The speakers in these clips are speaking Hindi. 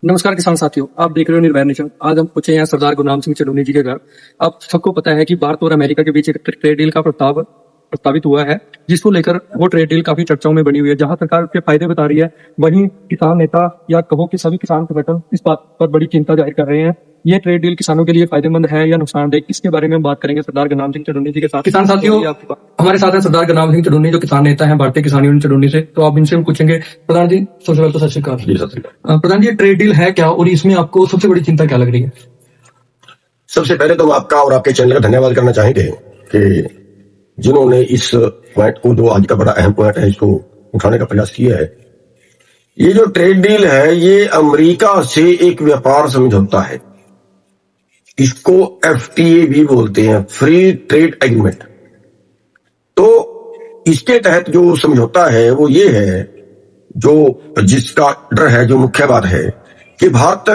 नमस्कार किसान साथियों, आप देख रहे हो निर्भय नेशन। आज हम पहुंचे हैं सरदार गुरनाम सिंह चढ़ूनी जी के घर। आप सबको पता है कि भारत और अमेरिका के बीच एक ट्रेड डील का प्रस्तावित हुआ है, जिसको लेकर वो ट्रेड डील काफी चर्चाओं में बनी हुई है। जहां सरकार उसके फायदे बता रही है, वहीं किसान नेता या कहो कि सभी किसान संगठन इस बात पर बड़ी चिंता जाहिर कर रहे हैं। ये ट्रेड डील किसानों के लिए फायदेमंद है या नुकसानदेह, इसके बारे में हम बात करेंगे सरदार गुरनाम सिंह चढ़ूनी जी के साथ। किसान साथियों, हमारे साथ हैं सरदार गुरनाम सिंह चढ़ूनी, जो किसान नेता हैं भारतीय किसान यूनियन चढ़ूनी से। तो आप इनसे हम पूछेंगे। प्रधान जी, सबसे पहले तो सत श्री अकाल। प्रधान जी, ट्रेड डील है क्या और इसमें आपको सबसे बड़ी चिंता क्या लग रही है? सबसे पहले तो आपका और आपके चैनल का धन्यवाद करना चाहेंगे कि जिन्होंने इस पॉइंट को, जो आज का बड़ा अहम पॉइंट है, इसको उठाने का प्रयास किया है। ये जो ट्रेड डील है, ये अमेरिका से एक व्यापार समझौता है। इसको एफटीए भी बोलते हैं, फ्री ट्रेड एग्रीमेंट। तो इसके तहत जो समझौता है वो ये है, जो जिसका डर है, जो मुख्य बात है कि भारत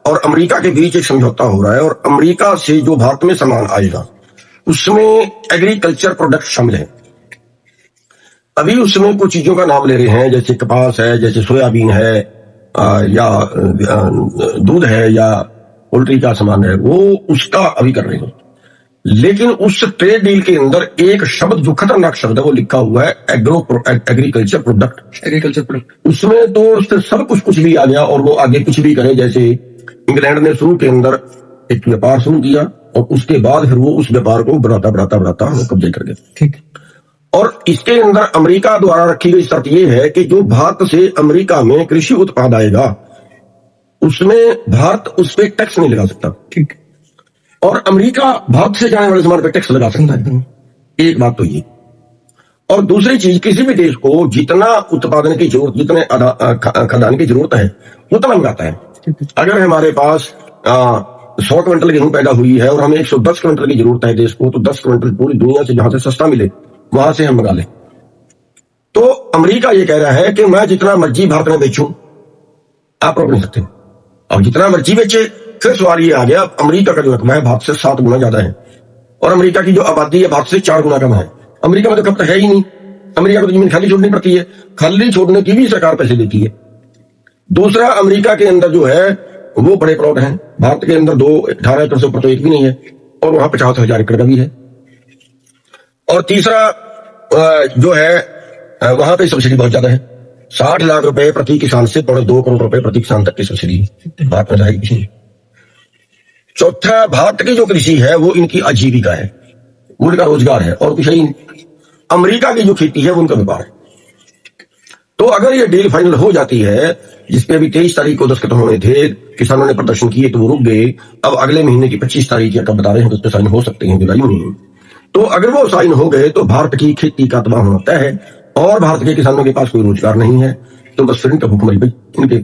और अमेरिका के बीच एक समझौता हो रहा है और अमेरिका से जो भारत में सामान आएगा उसमें एग्रीकल्चर प्रोडक्ट शामिल है। अभी उसमें कुछ चीजों का नाम ले रहे हैं, जैसे कपास है, जैसे सोयाबीन है, या दूध है, या पोल्ट्री का सामान है, वो उसका अभी कर रहे हैं। लेकिन उस ट्रेड डील के अंदर एक शब्द जो खतरनाक शब्द है वो लिखा हुआ है, एग्रीकल्चर प्रोडक्ट। उसमें तो सब कुछ भी आ गया और वो आगे कुछ भी करे। जैसे इंग्लैंड ने शुरू के अंदर एक व्यापार शुरू किया और उसके बाद फिर वो उस व्यापार को बढ़ाता वो कब्जे कर गए। ठीक। और इसके अंदर अमेरिका द्वारा रखी गई शर्त ये है कि जो भारत से अमेरिका में कृषि उत्पाद आएगा उसमें भारत उस पर टैक्स नहीं लगा सकता। ठीक। और अमेरिका भारत से जाने वाले सामान पर टैक्स लगा सकता है। एक बात तो ये। और दूसरी चीज, किसी भी देश को जितना उत्पादन की जरूरत, जितने खाद्यान्न की जरूरत है उतना मंगाता है। अगर हमारे पास 100 क्विंटल गेहूं पैदा हुई है और हमें 110 क्विंटल की जरूरत है देश को, तो 10 क्विंटल पूरी दुनिया से जहां से सस्ता मिले वहां से हम मंगा लें। तो अमेरिका ये कह रहा है कि मैं जितना मर्जी भारत में बेचूं, आप रोक नहीं सकते। और जितना मर्जी बेचे, फिर सवाल ये आ गया, अमेरिका का जो रकबा है भारत से 7 गुना ज्यादा है और अमेरिका की जो आबादी है भारत से 4 गुना कम है। अमेरिका में तो खपत है ही नहीं। अमेरिका को तो जमीन खाली छोड़नी पड़ती है, खाली छोड़ने की भी सरकार पैसे देती है। दूसरा, अमेरिका के अंदर जो है वो बड़े प्लॉट हैं। भारत के अंदर 18 एकड़ से ऊपर तो एक भी नहीं है और वहां 50,000 एकड़ का भी है। और तीसरा जो है वहां पे सब्सिडी बहुत ज्यादा है। 60 लाख रुपए प्रति किसान से 2 करोड़ रुपए प्रति किसान तक की सब्सिडी भारत में रहेगी। चौथा, भारत की जो कृषि है वो इनकी आजीविका है, उनका रोजगार है और कुछ ही। अमेरिका की जो खेती है वो उनका व्यापार है। तो अगर ये डील फाइनल हो जाती है, जिसपे अभी 23 तारीख को दस्तखत होने थे, किसानों ने प्रदर्शन किए तो वो रुक गए। अब अगले महीने की 25 तारीख या कब बता रहे हैं, उस पर साइन हो सकते हैं जुलाई में। तो अगर वो साइन हो गए तो भारत की खेती का तबाह होना तय है और भारत के किसानों के पास कोई रोजगार नहीं है। तो बस फिर इनका भूखमरी इनके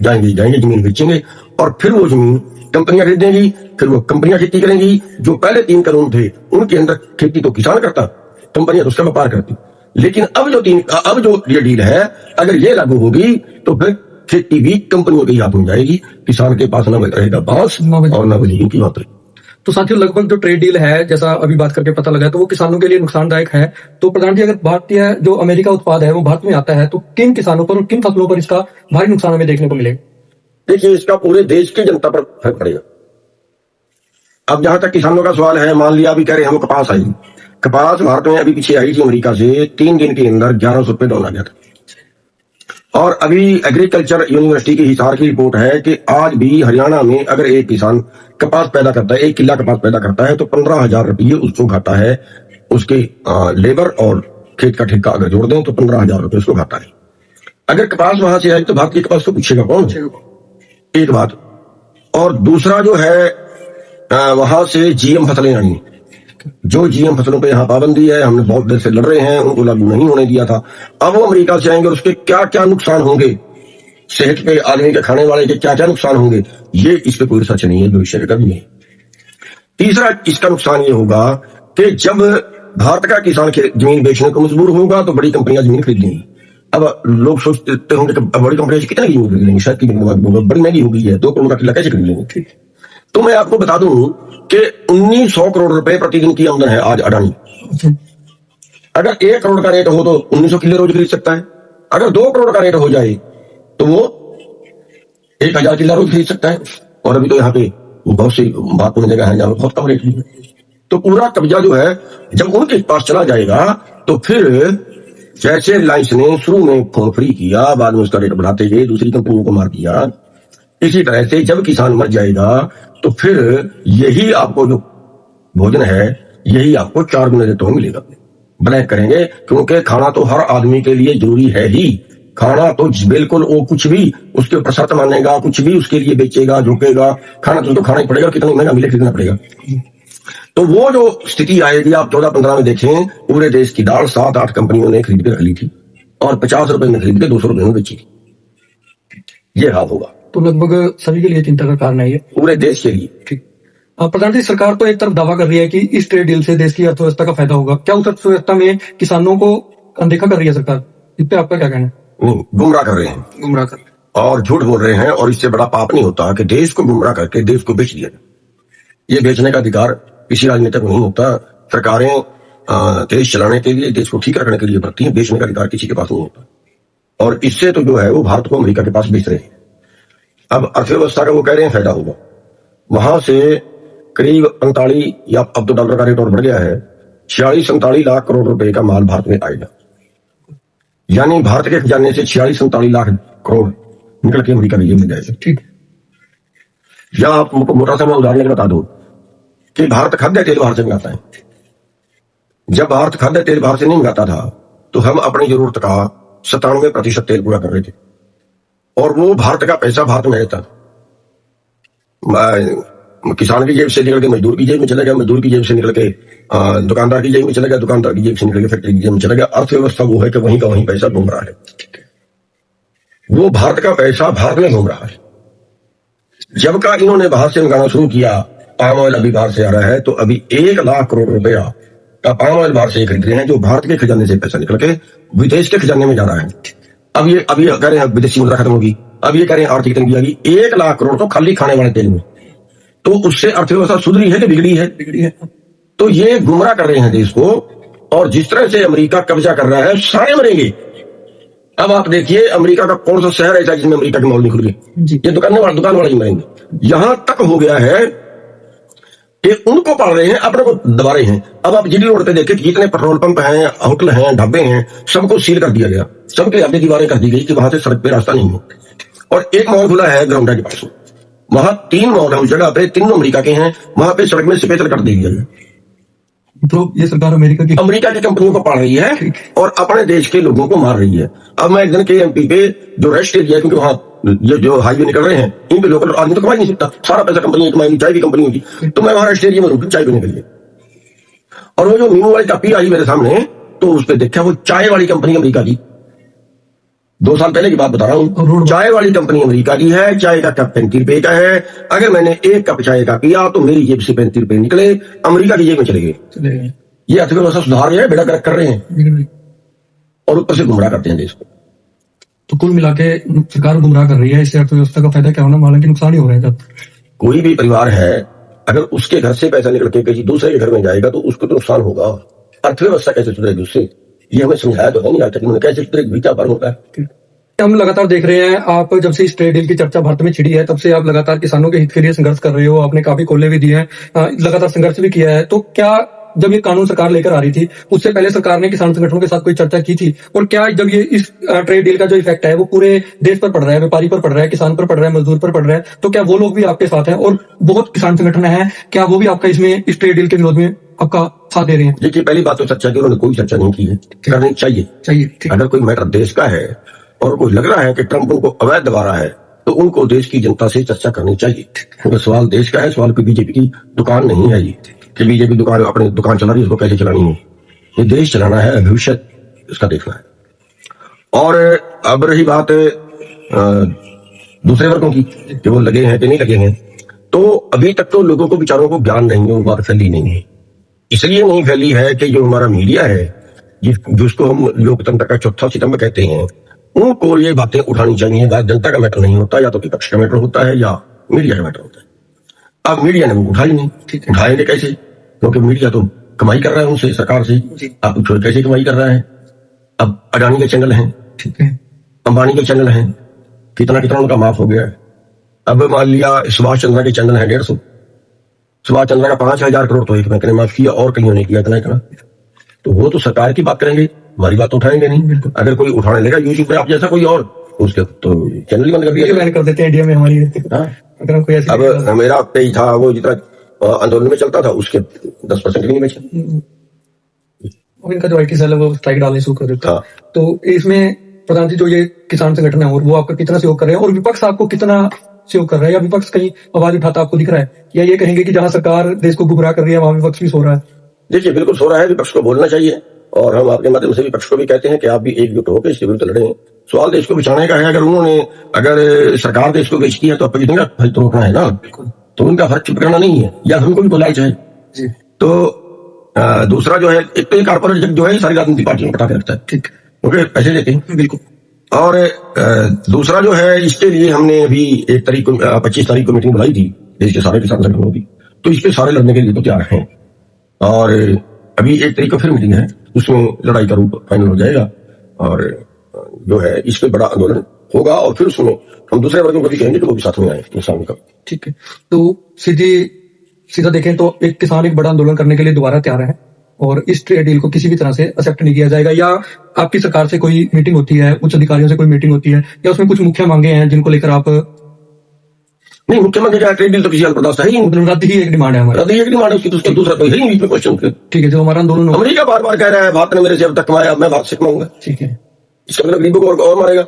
जाएंगे जमीन बेचेंगे और फिर वो जमीन कंपनियां खरीदेंगी, फिर वो कंपनियां खेती करेंगी। जो पहले 3 कानून थे उनके अंदर खेती तो किसान करता, कंपनियां तो उसका व्यापार करती। लेकिन अब जो ये डील है, अगर ये लागू होगी तो फिर खेती भी कंपनियों के हाथ में जाएगी, किसान के पास न रहेगा बांस और न बजेगी की मात्रा। तो साथियों, लगभग जो ट्रेड डील है, जैसा अभी बात करके पता लगा, तो वो किसानों के लिए नुकसानदायक है। तो प्रधान जी, अगर भारतीय जो अमेरिका उत्पाद है वो भारत में आता है तो किन किसानों पर और किन फसलों पर इसका भारी नुकसान हमें देखने को मिलेगा? देखिए, इसका पूरे देश की जनता पर फर्क पड़ेगा। अब जहां तक किसानों का सवाल है, मान लिया अभी कह रहे हैं वो कपास आई, कपास भारत में अभी पीछे आई थी अमेरिका से, 3 दिन के अंदर 1100 रुपए डाउन आ गया था। और अभी एग्रीकल्चर यूनिवर्सिटी की हिसार की रिपोर्ट है कि आज भी हरियाणा में अगर एक किसान कपास पैदा करता है, 1 किला कपास पैदा करता है, तो 15,000 रुपये उसको घाटा है। उसके लेबर और खेत का ठेका अगर जोड़ दें तो 15,000 रुपये उसको घाटा है। अगर कपास वहां से आई तो भारत की कपास को पूछेगा कौन? एक बात। और दूसरा जो है, वहां से जीएम फसलें आई, जो जीएम फसलों पे यहाँ पाबंदी है, हमने बहुत देर से लड़ रहे हैं, उनको लागू नहीं होने दिया था। अब वो अमेरिका से आएंगे और उसके क्या क्या नुकसान होंगे, सेहत पे, आदमी के खाने वाले के क्या क्या नुकसान होंगे, ये इस पे कोई रिसर्च नहीं है, भविष्य का कभी नहीं। तीसरा, इसका नुकसान ये होगा कि जब भारत का किसान जमीन बेचने को मजबूर होगा तो बड़ी कंपनियां जमीन खरीदेंगी। अब लोग सोचते होंगे कि बड़ी कंपनियां कितना जमीन खरीदेंगी, शायद की बड़ी महंगी हो गई है, 2 करोड़ का किला कैसे खरीद लेंगे? तो मैं आपको बता दूं कि 1900 करोड़ रुपए प्रतिदिन की आमदन है आज अडानी। अगर 1 करोड़ का रेट हो तो 1900 किले रोज खरीद सकता है। अगर 2 करोड़ का रेट हो जाए तो वो 1000 किला रोज खरीद सकता है। और अभी तो यहाँ पे बहुत सी महत्वपूर्ण जगह है जहाँ पे बहुत कम रेट है। तो पूरा कब्जा जो है जब उनके पास चला जाएगा तो फिर जैसे रिलायंस ने शुरू में फोन फ्री किया, बाद में उसका रेट बढ़ाते गए, दूसरी कंपनियों को मार दिया, इसी तरह से जब किसान मर जाएगा तो फिर यही आपको जो भोजन है यही आपको 4 गुना रेटों में मिलेगा। ब्लैक करेंगे क्योंकि खाना तो हर आदमी के लिए जरूरी है ही। खाना तो बिल्कुल वो कुछ भी उसके ऊपर शर्त मानेगा, कुछ भी उसके लिए बेचेगा, झुकेगा, खाना तो खाना ही पड़ेगा, कितना महंगा मिले खरीदना पड़ेगा। तो वो जो स्थिति आएगी आप 14-15 में देखें, पूरे देश की दाल 7-8 कंपनियों ने खरीद के रख ली थी और 50 रुपए में खरीद के 200 रुपए में बेची थी। ये हाल होगा। तो लगभग सभी के लिए चिंता का कारण है ये, पूरे देश के लिए। ठीक। प्रधानमंत्री, सरकार तो एक तरफ दावा कर रही है कि इस ट्रेड डील से देश की अर्थव्यवस्था का फायदा होगा। क्या उस अर्थव्यवस्था में किसानों को अनदेखा कर रही है सरकार? इस पे आपका क्या कहना है? गुमराह कर रहे हैं, गुमराह कर और झूठ बोल रहे हैं। और इससे बड़ा पाप नहीं होता कि देश को गुमराह करके देश को बेच दिया। ये बेचने का अधिकार किसी राजनेता को नहीं होता। सरकारें देश चलाने के लिए, देश को ठीक रखने के लिए बढ़ती हैं, बेचने का अधिकार किसी के पास नहीं होता। और इससे तो जो है वो भारत को अमेरिका के पास बेच रहे हैं। अब अर्थव्यवस्था का वो कह रहे हैं फायदा होगा, वहां से करीब 45 या अब तो डॉलर का रेट और बढ़ गया है, 46-47 लाख करोड़ रुपए का माल भारत में आएगा। यानी भारत के खजाने से 46-47 लाख करोड़ निकल के अमेरिका में मिल जाएगा। ठीक। या आप मोटा सा मैं उदाहरण बता दो कि भारत खाद्य तेल बाहर से मंगाता है। जब भारत खाद्य तेल बाहर से नहीं मंगाता था तो हम अपनी जरूरत का 97% तेल पूरा कर रहे थे, और वो भारत का पैसा भारत में रहता। किसान की जेब से निकल के मजदूर की जेब में चला गया, मजदूर की जेब से निकल के दुकानदार की जेब में चला गया, दुकानदार की जेब से निकल के फैक्ट्री की जेब में चला गया। अर्थव्यवस्था वो है कि वहीं का वहीं पैसा घूम रहा है, वो भारत का पैसा भारत में घूम रहा है। जब का इन्होंने बाहर से मंगाना शुरू किया, पाम ऑयल अभी बाहर से आ रहा है, तो अभी 1 लाख करोड़ रुपया का पाम ऑयल बाहर से खरीद रहे हैं, जो भारत के खजाने से पैसा निकल के विदेश के खजाने में जा रहा है। अब ये कह रहे हैं विदेशी मुद्रा खत्म होगी, अब ये कह रहे हैं आर्थिक तंगी आ गई। 1 लाख करोड़ तो खाली खाने वाले तेल में, तो उससे अर्थव्यवस्था सुधरी है कि बिगड़ी है? बिगड़ी है। तो ये गुमराह कर रहे हैं देश को। और जिस तरह से अमेरिका कब्जा कर रहा है, सारे मरेंगे। अब आप देखिए अमेरिका का कौन सा शहर ऐसा जिसमें अमेरिका के मॉल नहीं खुल गए, ये दुकान वाले ही मरेंगे। यहां तक हो गया है कि उनको पाल रहे हैं, अपने को दबा रहे हैं। अब आप जीडी रोड पे देखें कि जितने पेट्रोल पंप हैं, होटल हैं, ढाबे हैं, सबको सील कर दिया गया, सबके आगे दीवारें कर दी गई कि वहां से सड़क पे रास्ता नहीं है। और एक मॉल खुला है ग्राउंडा के पास, वहां 3 मॉल है उस जगह पे, 3 अमेरिका के हैं, वहां पे सड़क में स्पेशल कर दी गई है। तो ये सरकार अमेरिका की कंपनियों को पाल रही है और अपने देश के लोगों को मार रही है। अब मैं एक दिन के एमपी पे जो रेस्ट एरिया, क्योंकि वहां ये जो हाईवे निकल रहे हैं, इन पे लोकल आदमी तो कमा ही नहीं सकता, सारा पैसा कंपनी कमाएगी, चाय की कंपनी होगी। तो मैं वहां रेस्ट एरिया में रुकी चाय पीने के लिए, और वो जो मीनू वाली टप्पी आई मेरे सामने, तो उस पर देखा वो चाय वाली कंपनी अमेरिका की, 2 साल पहले की बात बता रहा हूँ, चाय वाली कंपनी अमेरिका की है। चाय का कप 35 रुपए का है। अगर मैंने 1 कप चाय का पिया तो मेरी जेब से 35 रुपए निकले, अमेरिका की जेब में चले गए। ये अर्थव्यवस्था सुधार रहे हैं, बेड़ा गर्क कर रहे हैं, और ऊपर से गुमराह करते हैं देश को। तो कुल मिला के सरकार गुमराह कर रही है, इससे अर्थव्यवस्था का फायदा क्या होना, हालांकि नुकसान ही हो रहा है। जब कोई भी परिवार है, अगर उसके घर से पैसा निकल के किसी दूसरे के घर में जाएगा तो उसको तो नुकसान होगा। अर्थव्यवस्था कैसे सुधरेगी उससे, ये हमें समझाया तो है नहीं आज तक, कैसे सुधरेगी, क्या पर होता है। हम लगातार देख रहे हैं, आप जब से इस ट्रेड डील की चर्चा भारत में छिड़ी है तब से आप लगातार किसानों के हित के लिए संघर्ष कर रहे हो। आपने काफी कोले भी दिए हैं, लगातार संघर्ष भी किया है। तो क्या जब ये कानून सरकार लेकर आ रही थी, उससे पहले सरकार ने किसान संगठनों के साथ कोई चर्चा की थी? और क्या जब ये इस ट्रेड डील का जो इफेक्ट है वो पूरे देश पर पड़ रहा है, व्यापारी पर पड़ रहा है, किसान पर पड़ रहा है, मजदूर पर पड़ रहा है, तो क्या वो लोग भी आपके साथ हैं? और बहुत किसान संगठन है, क्या वो भी आपका इसमें इस ट्रेड डील के विरोध में आपका साथ दे रहे हैं? देखिए, पहली बात तो चर्चा की उन्होंने कोई चर्चा नहीं की है, करनी चाहिए। अगर कोई मैटर देश का है और कोई लग रहा है कि ट्रंप उनको अवैध दबा रहा है, तो उनको देश की जनता से चर्चा करनी चाहिए। क्योंकि सवाल देश का है, सवाल कोई बीजेपी की दुकान नहीं है ये कि बीजेपी दुकान अपनी दुकान चला रही है, उसको कैसे चलानी है। ये देश चलाना है, भविष्य इसका देखना है। और अब रही बात दूसरे वर्गों की कि वो लगे हैं कि नहीं लगे हैं, तो अभी तक तो लोगों को विचारों को ज्ञान नहीं है, वो बात फैली नहीं है। इसलिए नहीं फैली है कि जो हमारा मीडिया है, जिसको हम लोकतंत्र का चौथा स्तंभ कहते हैं, उनको ये बातें उठानी चाहिए। जनता का मैटर नहीं होता, या तो विपक्ष का मैटर होता है या मीडिया का मैटर होता है। अब मीडिया ने वो उठाई नहीं, उठाएंगे कैसे? क्योंकि मीडिया तो कमाई कर रहा है उनसे, सरकार से। आप पूछो कैसे कमाई कर रहा है? अब अडानी के चैनल हैं, ठीक है, अंबानी के चैनल हैं, कितना कितना उनका माफ हो गया है। अब मान लिया सुभाष चंद्र के चंदन है 150, सुभाष चंद्र का 5,000 करोड़ तो एक बैंक ने माफ किया और कईयों ने किया इतना, तो वो तो सरकार की बात करेंगे, हमारी बात तो उठाएंगे नहीं। अगर कोई उठाने लगा यूट्यूब पे आप जैसा कोई और, उसके तो चैनल ही बंद कर दिया, बैन कर देते हैं इंडिया में हमारी। अगर कोई अब मेरा पेज था वो जितना आंदोलन में चलता था उसके 10% भी नहीं बचे। इनका जो IT सेल है वो स्ट्राइक डालने शुरू कर देता है। तो इसमें प्रधान जी जो ये किसान संगठन है और वो आपका कितना सहयोग कर रहे हैं, और विपक्ष आपको कितना सहयोग कर रहा है, या विपक्ष कहीं आवाज उठाता आपको दिख रहा है, या ये कहेंगे कि जहां सरकार देश को गुमराह कर रही है वहां विपक्ष भी सो रहा है? देखिए बिल्कुल सो रहा है, विपक्ष को बोलना चाहिए, और हम आपके माध्यम से विपक्ष को भी कहते हैं कि आप भी एकजुट होकर इसके विरुद्ध लड़े। सवाल देश को बचाने का है। अगर सरकार देश को बेचती है तो अपोजिशन का फर्ज तो रोकना है ना, तो उनका फर्ज चुप करना नहीं है, या हमको भी बुलाई जाए। तो दूसरा जो है, एक तो कारपोरेट जो है सारी राजनीतिक पार्टियों को पटा के रखता है, ठीक, ओके, पैसे देते हैं बिल्कुल। और दूसरा जो है, इसके लिए हमने अभी 25 तारीख को मीटिंग बुलाई थी देश के सारे किसान संगठनों की, तो इस पे सारे लड़ने के लिए तो तैयार हैं। और अभी 1 तारीख को फिर मीटिंग है, उसमें लड़ाई का रूप फाइनल हो जाएगा, और जो है इस पे बड़ा आंदोलन होगा, और फिर उसमें हम दूसरे वर्गों को भी कहेंगे कि वो भी साथ में आए किसान का। ठीक है, तो सीधा देखें तो एक किसान एक बड़ा आंदोलन करने के लिए दोबारा तैयार है, और इस ट्रेड डील को किसी भी तरह से एक्सेप्ट नहीं किया जाएगा। या आपकी सरकार से कोई मीटिंग होती है, उच्च अधिकारियों से कोई मीटिंग होती है, या उसमें कुछ मुख्य मांगे हैं जिनको लेकर आप? नहीं, मुख्यमंत्री का ट्रेड डील तो किसी हाल बर्दाश्त है ही नहीं, रद्द ही एक डिमांड है हमारी, रद्द ही एक डिमांड है उसकी, तो उसका दूसरा कोई है ही नहीं क्वेश्चन। ठीक है, जो हमारा आंदोलन अमेरिका बार बार कह रहा है भारत ने मेरे से अब तक कमाया, मैं भारत से कमाऊंगा, ठीक है, इसका मतलब गरीबों को और मारेगा।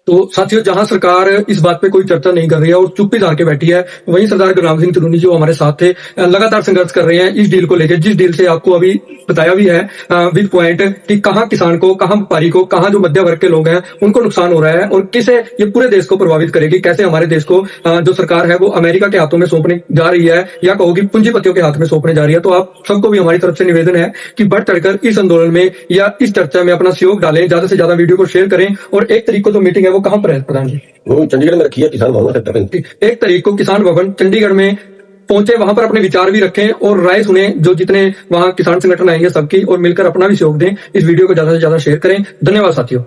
तो साथियों, जहां सरकार इस बात पे कोई चर्चा नहीं कर रही है और चुप्पी धार के बैठी है, वहीं सरदार गुरनाम सिंह चन्नू जो हमारे साथ थे लगातार संघर्ष कर रहे हैं इस डील को लेकर, जिस डील से आपको अभी बताया भी है विद पॉइंट कि कहां किसान को, कहां व्यापारी को, कहां जो मध्य वर्ग के लोग हैं उनको नुकसान हो रहा है, और किसे ये पूरे देश को प्रभावित करेगी, कैसे हमारे देश को जो सरकार है वो अमेरिका के हाथों में सौंपने जा रही है, या कहो कि पूंजीपतियों के हाथ में सौंपने जा रही है। तो आप सबको भी हमारी तरफ से निवेदन है कि बढ़ चढ़कर इस आंदोलन में या इस चर्चा में अपना सहयोग डालें, ज्यादा से ज्यादा वीडियो को शेयर करें। और 1 तारीख को जो मीटिंग है वो कहां पर है प्रधान जी? वो चंडीगढ़ में रखी है, किसान भवन सेक्टर में। 1 तारीख को किसान भवन चंडीगढ़ में पहुंचे, वहां पर अपने विचार भी रखें और राय सुने, जो जितने वहां किसान संगठन आएंगे सबकी, और मिलकर अपना भी सहयोग दें। इस वीडियो को ज्यादा से ज्यादा शेयर करें। धन्यवाद साथियों।